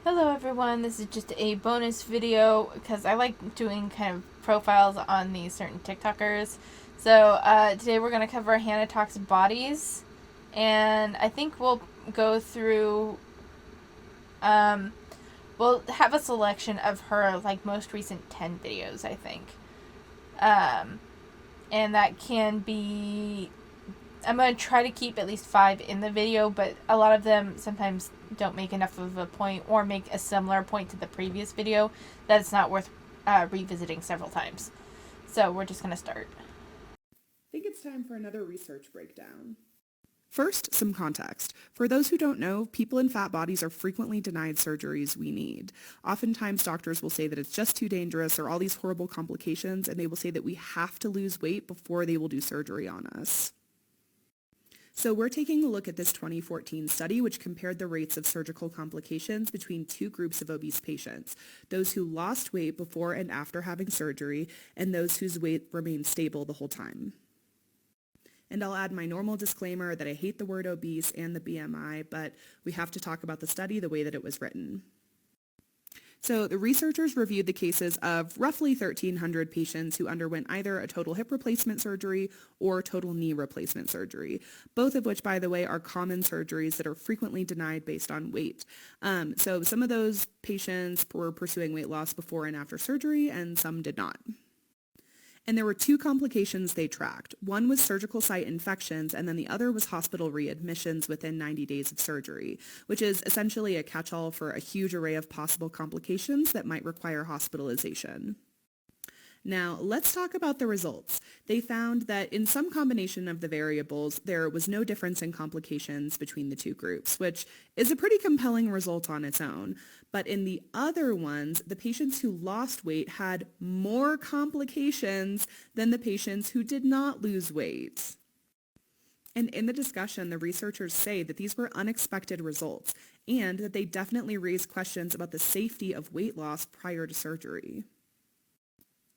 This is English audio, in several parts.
Hello everyone, this is just a bonus video because I like doing kind of profiles on these certain TikTokers. So today we're going to cover Hannatalksbodies, and I think we'll go through, we'll have a selection of her most recent 10 videos, I think. And that can be, I'm going to try to keep at least 5 in the video, but a lot of them sometimes don't make enough of a point or make a similar point to the previous video that it's not worth revisiting several times. So we're just going to start. I think it's time for another research breakdown. First, some context. For those who don't know, people in fat bodies are frequently denied surgeries we need. Oftentimes, doctors will say that it's just too dangerous or all these horrible complications, and they will say that we have to lose weight before they will do surgery on us. So we're taking a look at this 2014 study which compared the rates of surgical complications between two groups of obese patients, those who lost weight before and after having surgery and those whose weight remained stable the whole time. And I'll add my normal disclaimer that I hate the word obese and the BMI, but we have to talk about the study the way that it was written. So the researchers reviewed the cases of roughly 1,300 patients who underwent either a total hip replacement surgery or total knee replacement surgery, both of which, by the way, are common surgeries that are frequently denied based on weight. So some of those patients were pursuing weight loss before and after surgery, and some did not. And there were two complications they tracked. One was surgical site infections, and then the other was hospital readmissions within 90 days of surgery, which is essentially a catch-all for a huge array of possible complications that might require hospitalization. Now, let's talk about the results. They found that in some combination of the variables, there was no difference in complications between the two groups, which is a pretty compelling result on its own. But in the other ones, the patients who lost weight had more complications than the patients who did not lose weight. And in the discussion, the researchers say that these were unexpected results and that they definitely raise questions about the safety of weight loss prior to surgery.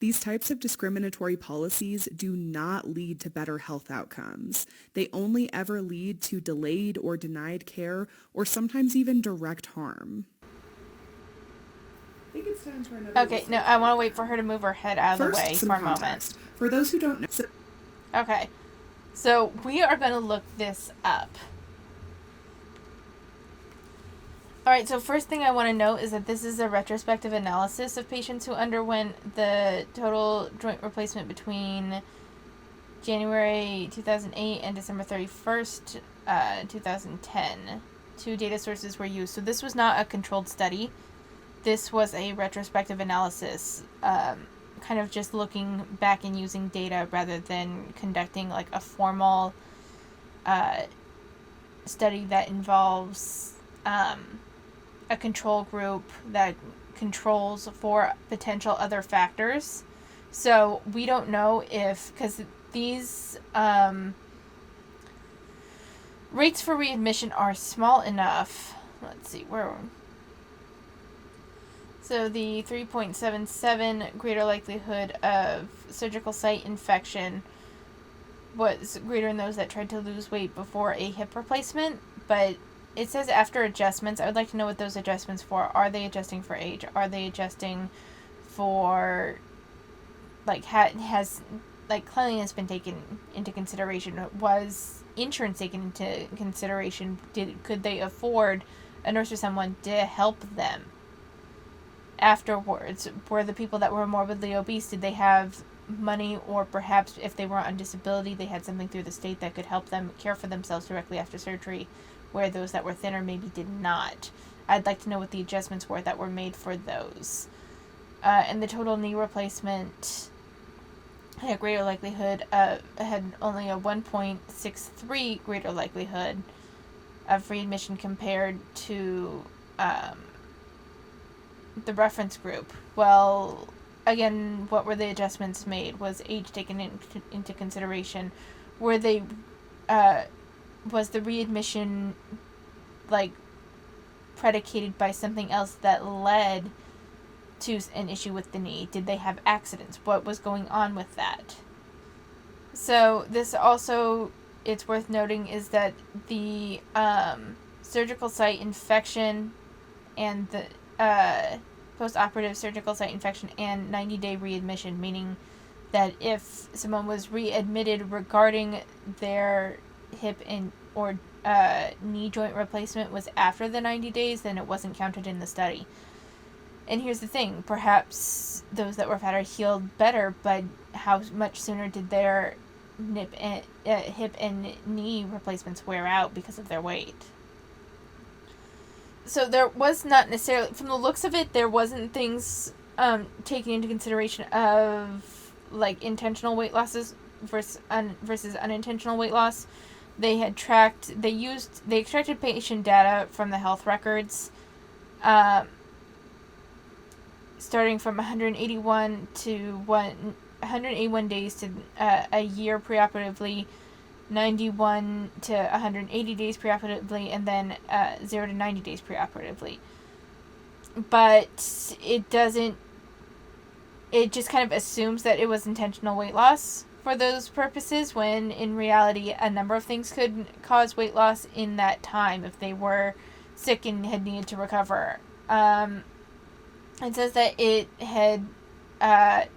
These types of discriminatory policies do not lead to better health outcomes. They only ever lead to delayed or denied care, or sometimes even direct harm. I think it's time for another. Okay, no, I want to wait for her to move her head out of the way for a moment. For those who don't know. Okay, so we are going to look this up. Alright, so first thing I want to note is that this is a retrospective analysis of patients who underwent the total joint replacement between January 2008 and December 31st, 2010. Two data sources were used. So this was not a controlled study. This was a retrospective analysis, kind of just looking back and using data rather than conducting a formal study that involves a control group that controls for potential other factors. So we don't know if, because these rates for readmission are small enough. Let's see, where. So the 3.77 greater likelihood of surgical site infection was greater in those that tried to lose weight before a hip replacement, but it says after adjustments. I would like to know what those adjustments for. Are they adjusting for age? Are they adjusting for, has cleanliness been taken into consideration? Was insurance taken into consideration? Could they afford a nurse or someone to help them afterwards? Were the people that were morbidly obese, did they have money, or perhaps if they were on disability, they had something through the state that could help them care for themselves directly after surgery, where those that were thinner maybe did not? I'd like to know what the adjustments were that were made for those. And the total knee replacement had a greater likelihood, had only a 1.63 greater likelihood of readmission compared to the reference group. Well, again, what were the adjustments made? Was age taken into consideration? Were they, was the readmission predicated by something else that led to an issue with the knee? Did they have accidents? What was going on with that? So this also, it's worth noting, is that the surgical site infection and the post-operative surgical site infection and 90-day readmission, meaning that if someone was readmitted regarding their hip and or knee joint replacement was after the 90 days, then it wasn't counted in the study. And here's the thing, perhaps those that were fatter healed better, but how much sooner did their hip and knee replacements wear out because of their weight? So there was not necessarily, from the looks of it, there wasn't things taken into consideration of like intentional weight losses versus unintentional weight loss. They extracted patient data from the health records, starting from 181 days to a year preoperatively, 91 to 180 days preoperatively, and then 0 to 90 days preoperatively. But it just kind of assumes that it was intentional weight loss for those purposes, when in reality a number of things could cause weight loss in that time if they were sick and had needed to recover. It says that it had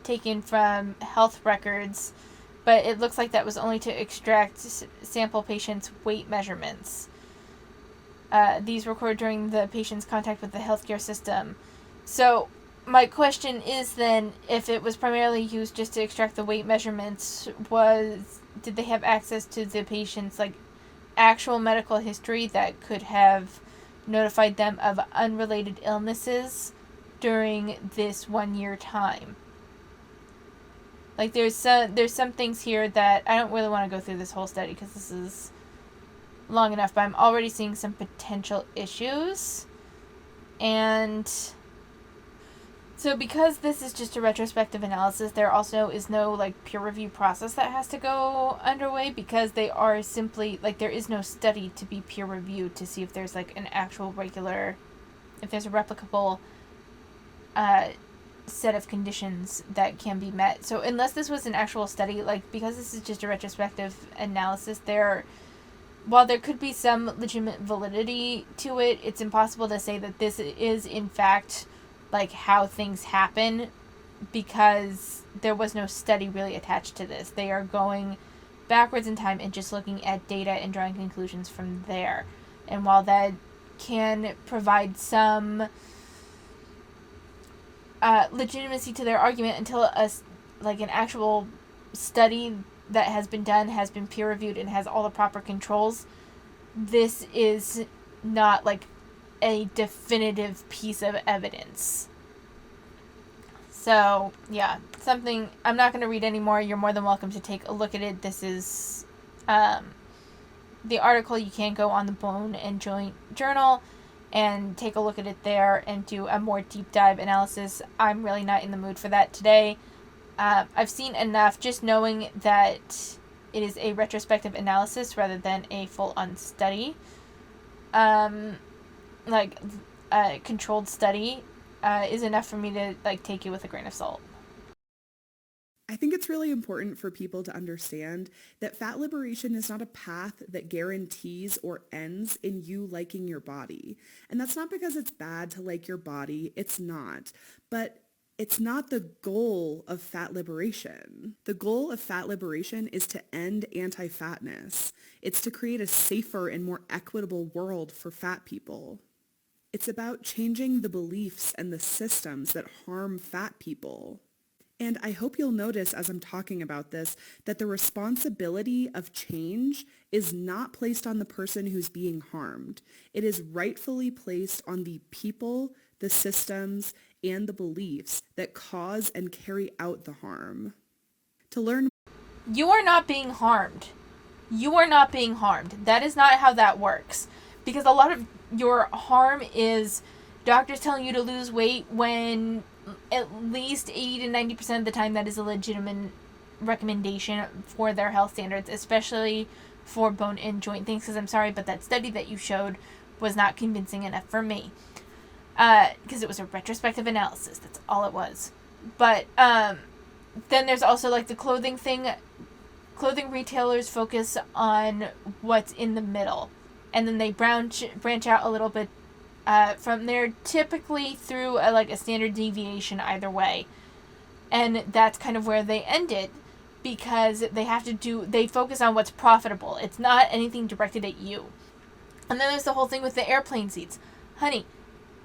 taken from health records, but it looks like that was only to extract sample patients' weight measurements. These were recorded during the patient's contact with the healthcare system. So my question is then, if it was primarily used just to extract the weight measurements, did they have access to the patient's like actual medical history that could have notified them of unrelated illnesses during this 1 year time? Like there's some things here that I don't really want to go through this whole study because this is long enough, but I'm already seeing some potential issues. And so because this is just a retrospective analysis, there also is no like peer review process that has to go underway, because they are simply like, there is no study to be peer reviewed to see if there's like an actual if there's a replicable set of conditions that can be met. So unless this was an actual study, like because this is just a retrospective analysis, while there could be some legitimate validity to it, it's impossible to say that this is in fact like how things happen, because there was no study really attached to this. They are going backwards in time and just looking at data and drawing conclusions from there. And while that can provide some legitimacy to their argument until an actual study that has been done, has been peer reviewed, and has all the proper controls, this is not like a definitive piece of evidence. So yeah, something I'm not going to read anymore. You're more than welcome to take a look at it. This is the article. You can go on the Bone and Joint Journal and take a look at it there and do a more deep dive analysis. I'm really not in the mood for that today. I've seen enough just knowing that it is a retrospective analysis rather than a full-on study. Like a controlled study is enough for me to like take you with a grain of salt. I think it's really important for people to understand that fat liberation is not a path that guarantees or ends in you liking your body. And that's not because it's bad to like your body. It's not. But it's not the goal of fat liberation. The goal of fat liberation is to end anti-fatness. It's to create a safer and more equitable world for fat people. It's about changing the beliefs and the systems that harm fat people. And I hope you'll notice as I'm talking about this that the responsibility of change is not placed on the person who's being harmed. It is rightfully placed on the people, the systems, and the beliefs that cause and carry out the harm. To learn, you are not being harmed. You are not being harmed. That is not how that works. Because a lot of your harm is doctors telling you to lose weight when at least 80 to 90% of the time that is a legitimate recommendation for their health standards, especially for bone and joint things. Because I'm sorry, but that study that you showed was not convincing enough for me. Because it was a retrospective analysis. That's all it was. But then there's also like the clothing thing. Clothing retailers focus on what's in the middle. And then they branch out a little bit from there, typically through a standard deviation either way. And that's kind of where they end it, because they focus on what's profitable. It's not anything directed at you. And then there's the whole thing with the airplane seats. Honey,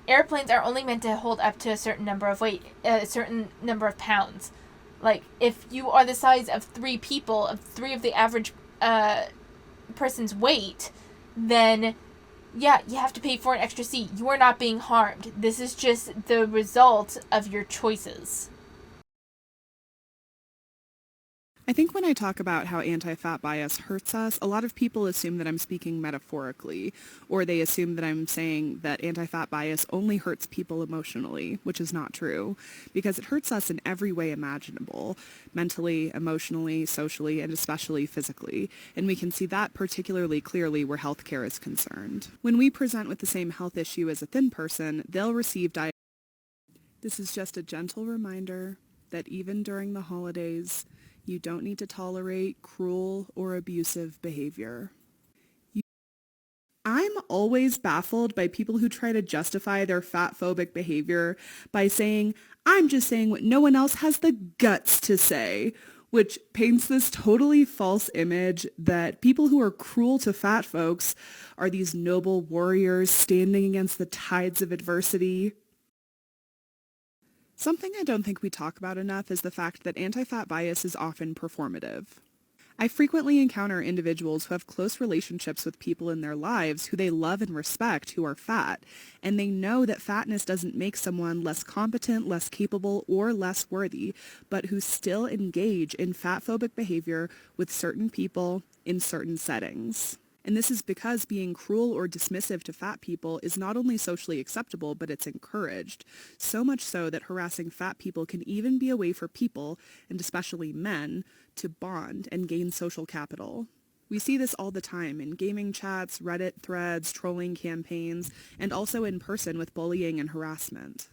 airplanes are only meant to hold up to a certain number of a certain number of pounds. Like, if you are the size of 3 people, of 3 of the average person's weight, then yeah, you have to pay for an extra seat. You are not being harmed. This is just the result of your choices. I think when I talk about how anti-fat bias hurts us, a lot of people assume that I'm speaking metaphorically, or they assume that I'm saying that anti-fat bias only hurts people emotionally, which is not true, because it hurts us in every way imaginable, mentally, emotionally, socially, and especially physically, and we can see that particularly clearly where healthcare is concerned. When we present with the same health issue as a thin person, they'll receive diagnosis. This is just a gentle reminder that even during the holidays, you don't need to tolerate cruel or abusive behavior. I'm always baffled by people who try to justify their fat-phobic behavior by saying, I'm just saying what no one else has the guts to say, which paints this totally false image that people who are cruel to fat folks are these noble warriors standing against the tides of adversity. Something I don't think we talk about enough is the fact that anti-fat bias is often performative. I frequently encounter individuals who have close relationships with people in their lives who they love and respect who are fat, and they know that fatness doesn't make someone less competent, less capable, or less worthy, but who still engage in fat-phobic behavior with certain people in certain settings. And this is because being cruel or dismissive to fat people is not only socially acceptable, but it's encouraged. So much so that harassing fat people can even be a way for people, and especially men, to bond and gain social capital. We see this all the time in gaming chats, Reddit threads, trolling campaigns, and also in person with bullying and harassment.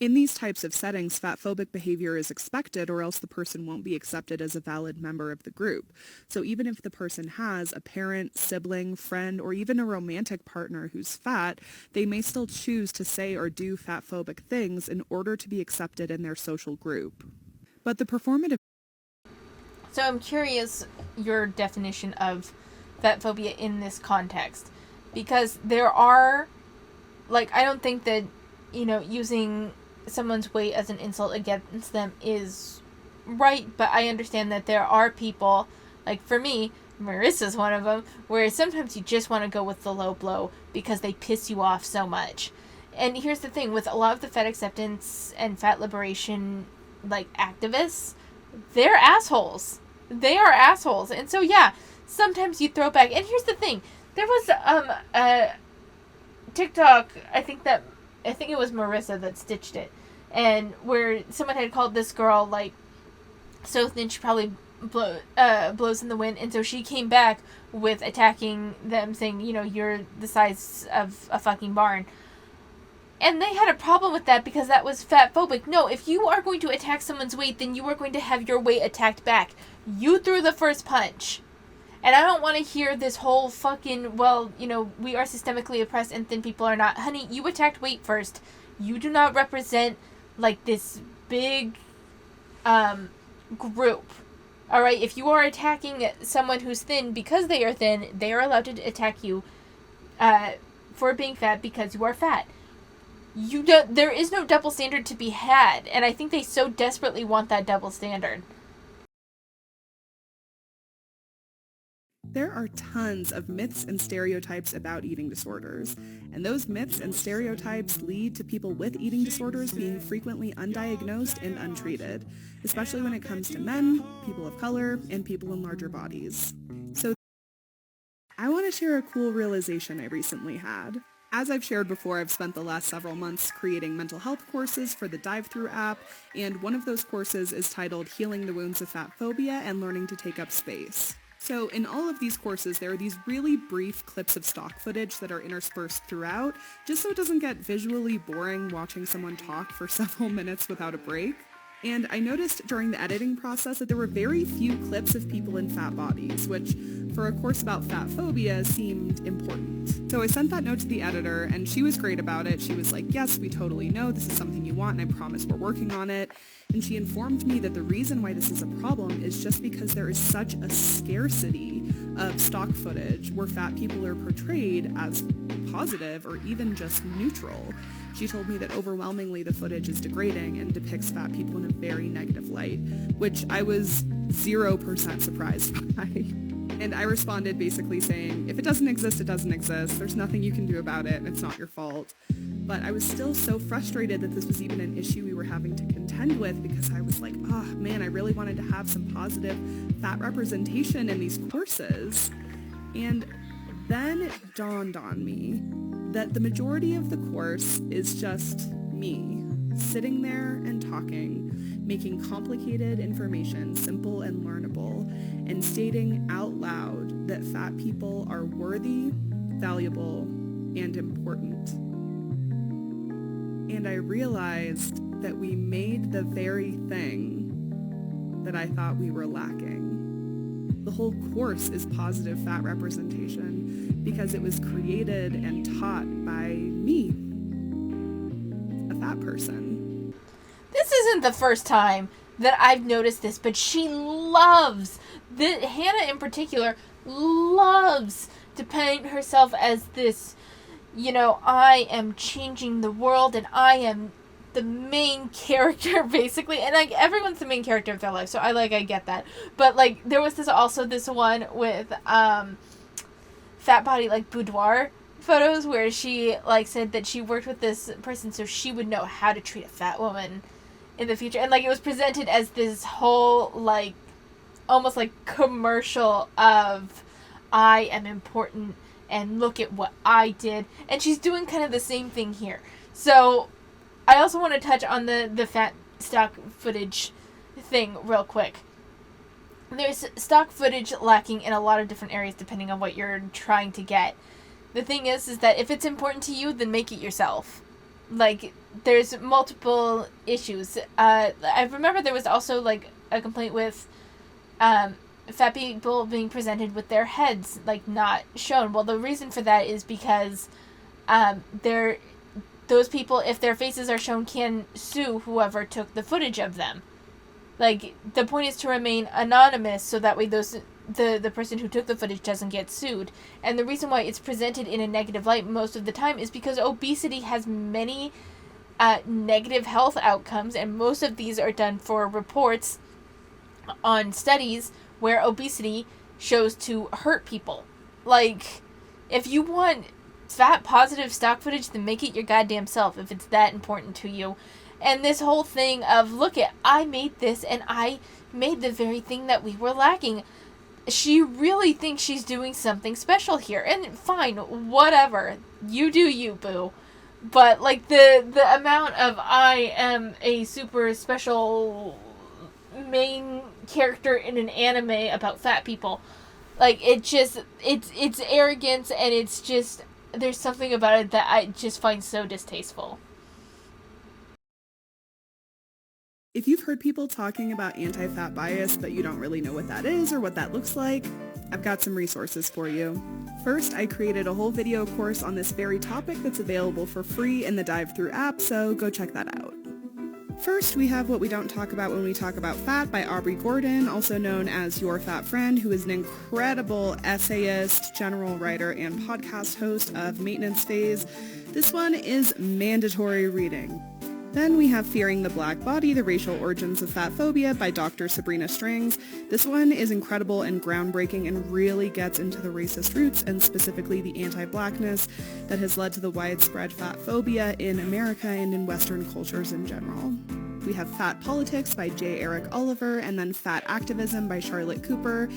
In these types of settings, fat-phobic behavior is expected, or else the person won't be accepted as a valid member of the group. So even if the person has a parent, sibling, friend, or even a romantic partner who's fat, they may still choose to say or do fat-phobic things in order to be accepted in their social group. But the performative... So I'm curious your definition of fat phobia in this context. Because there are, I don't think that, using someone's weight as an insult against them is right, but I understand that there are people, for me, Marissa's one of them, where sometimes you just want to go with the low blow because they piss you off so much. And here's the thing, with a lot of the fat acceptance and fat liberation, activists, they're assholes. They are assholes. And so, yeah, sometimes you throw back. And here's the thing, there was, a TikTok, I think it was Marissa that stitched it, and where someone had called this girl, so thin she probably blows in the wind, and so she came back with attacking them, saying, you're the size of a fucking barn. And they had a problem with that because that was fat-phobic. No, if you are going to attack someone's weight, then you are going to have your weight attacked back. You threw the first punch. And I don't want to hear this whole fucking, we are systemically oppressed and thin people are not. Honey, you attacked weight first. You do not represent, this big, group. Alright, if you are attacking someone who's thin because they are thin, they are allowed to attack you, for being fat because you are fat. There is no double standard to be had, and I think they so desperately want that double standard. There are tons of myths and stereotypes about eating disorders, and those myths and stereotypes lead to people with eating disorders being frequently undiagnosed and untreated, especially when it comes to men, people of color, and people in larger bodies. So I want to share a cool realization I recently had. As I've shared before, I've spent the last several months creating mental health courses for the Dive-Through app, and one of those courses is titled Healing the Wounds of Fat Phobia and Learning to Take Up Space. So in all of these courses, there are these really brief clips of stock footage that are interspersed throughout, just so it doesn't get visually boring watching someone talk for several minutes without a break. And I noticed during the editing process that there were very few clips of people in fat bodies, which for a course about fat phobia seemed important. So I sent that note to the editor, and she was great about it. She was like, yes, we totally know this is something you want, and I promise we're working on it. And she informed me that the reason why this is a problem is just because there is such a scarcity of stock footage where fat people are portrayed as positive or even just neutral. She told me that overwhelmingly the footage is degrading and depicts fat people in a very negative light, which I was 0% surprised by. And I responded basically saying, if it doesn't exist, it doesn't exist. There's nothing you can do about it, and it's not your fault. But I was still so frustrated that this was even an issue we were having to contend with, because I was like, oh man, I really wanted to have some positive fat representation in these courses. And then it dawned on me that the majority of the course is just me, sitting there and talking, making complicated information simple and learnable, and stating out loud that fat people are worthy, valuable, and important. And I realized that we made the very thing that I thought we were lacking. The whole course is positive fat representation because it was created and taught by me, a fat person. This isn't the first time that I've noticed this, but she loves, Hannah in particular, loves to paint herself as this, I am changing the world and I am the main character, basically. And, everyone's the main character of their life, so I get that. But, there was this one with, fat body, boudoir photos where she, said that she worked with this person so she would know how to treat a fat woman in the future. And, it was presented as this whole, almost commercial of, I am important and look at what I did. And she's doing kind of the same thing here. So I also want to touch on the fat stock footage thing real quick. There's stock footage lacking in a lot of different areas depending on what you're trying to get. The thing is that if it's important to you, then make it yourself. There's multiple issues. I remember there was also, a complaint with fat people being presented with their heads, not shown. Well, the reason for that is because those people, if their faces are shown, can sue whoever took the footage of them. The point is to remain anonymous so that way the person who took the footage doesn't get sued. And the reason why it's presented in a negative light most of the time is because obesity has many negative health outcomes, and most of these are done for reports on studies where obesity shows to hurt people. If you want fat positive stock footage, then make it your goddamn self if it's that important to you. And this whole thing of, look at, I made this and I made the very thing that we were lacking. She really thinks she's doing something special here. And fine, whatever. You do you, boo. But, the amount of I am a super special main character in an anime about fat people, it's arrogance, and it's just, there's something about it that I just find so distasteful. If you've heard people talking about anti-fat bias, but you don't really know what that is or what that looks like, I've got some resources for you. First, I created a whole video course on this very topic that's available for free in the Dive-Thru app, so go check that out. First, we have What We Don't Talk About When We Talk About Fat by Aubrey Gordon, also known as Your Fat Friend, who is an incredible essayist, general writer, and podcast host of Maintenance Phase. This one is mandatory reading. Then we have Fearing the Black Body, The Racial Origins of Fat Phobia by Dr. Sabrina Strings. This one is incredible and groundbreaking and really gets into the racist roots and specifically the anti-blackness that has led to the widespread fat phobia in America and in Western cultures in general. We have Fat Politics by J. Eric Oliver, and then Fat Activism by Charlotte Cooper.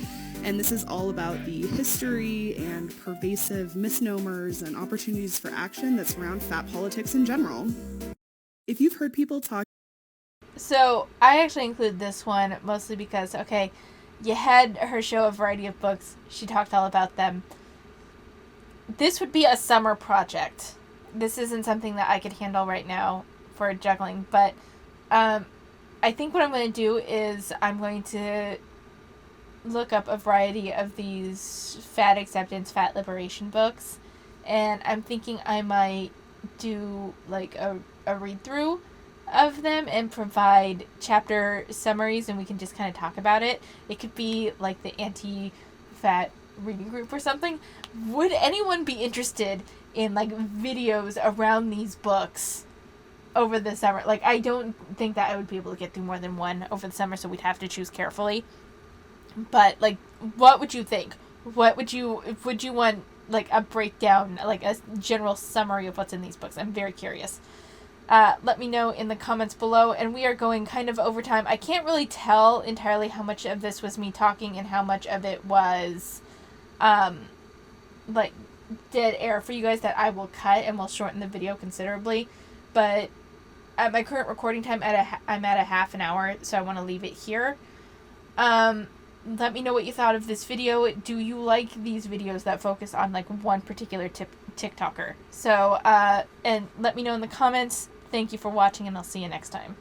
And this is all about the history and pervasive misnomers and opportunities for action that surround fat politics in general. If you've heard people talk... So, I actually include this one mostly because, you had her show a variety of books. She talked all about them. This would be a summer project. This isn't something that I could handle right now for juggling, but I think what I'm going to do is I'm going to look up a variety of these fat acceptance, fat liberation books, and I'm thinking I might do like a read through of them and provide chapter summaries, and we can just kind of talk about it. It could be like the anti-fat reading group or something. Would anyone be interested in like videos around these books over the summer? Like, I don't think that I would be able to get through more than one over the summer, so we'd have to choose carefully. But like, what would you think? Would you want like a breakdown, like a general summary of what's in these books? I'm very curious. Let me know in the comments below. And we are going kind of over time. I can't really tell entirely how much of this was me talking and how much of it was like dead air for you guys that I will cut and will shorten the video considerably. But at my current recording time, I'm at a half an hour, so I want to leave it here. Let me know what you thought of this video. Do you like these videos that focus on like one particular TikToker? So, and let me know in the comments. Thank you for watching, and I'll see you next time.